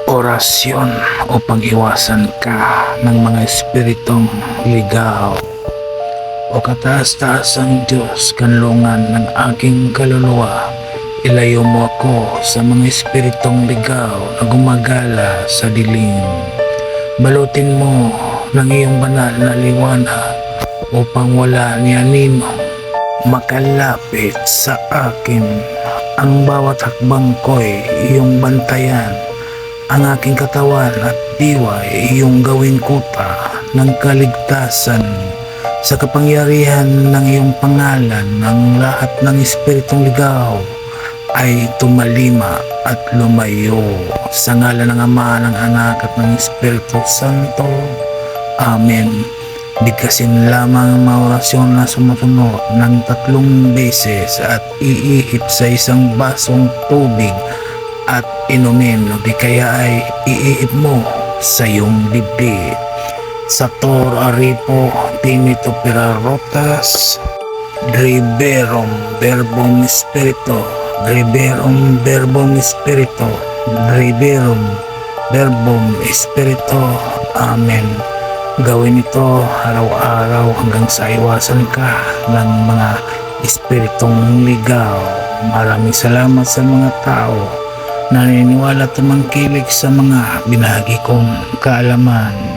Orasyon upang iwasan ka ng mga espiritong ligaw. O kataas-taasang Diyos, kanlungan ng aking kaluluwa, ilayo mo ako sa mga espiritong ligaw na gumagala sa dilim. Balutin mo ng iyong banal na liwanag upang wala ni anino makalapit sa akin. Ang bawat hakbang ko'y iyong bantayan. Ang aking katawan at diwa ay iyong gawing kuta ng kaligtasan. Sa kapangyarihan ng iyong pangalan, ng lahat ng espiritong ligaw ay tumalima at lumayo. Sa ngalan ng Ama, ng Anak at ng Espiritu Santo. Amen. Bigkasin lamang ang mga orasyon na sumusunod ng 3 beses at iihip sa isang basong tubig at inumin, o di kaya ay iihip mo sa iyong bibig. Sator Aripo Timito Pirarotas Driberum Verbum Spirito, Driberum Verbum Spirito, Driberum Verbum Spirito. Amen. Gawin ito araw-araw hanggang sa iwasan ka ng mga espiritong ligaw. Maraming salamat sa mga tao na naniniwala at tumangkilik sa mga binahagi kong kaalaman.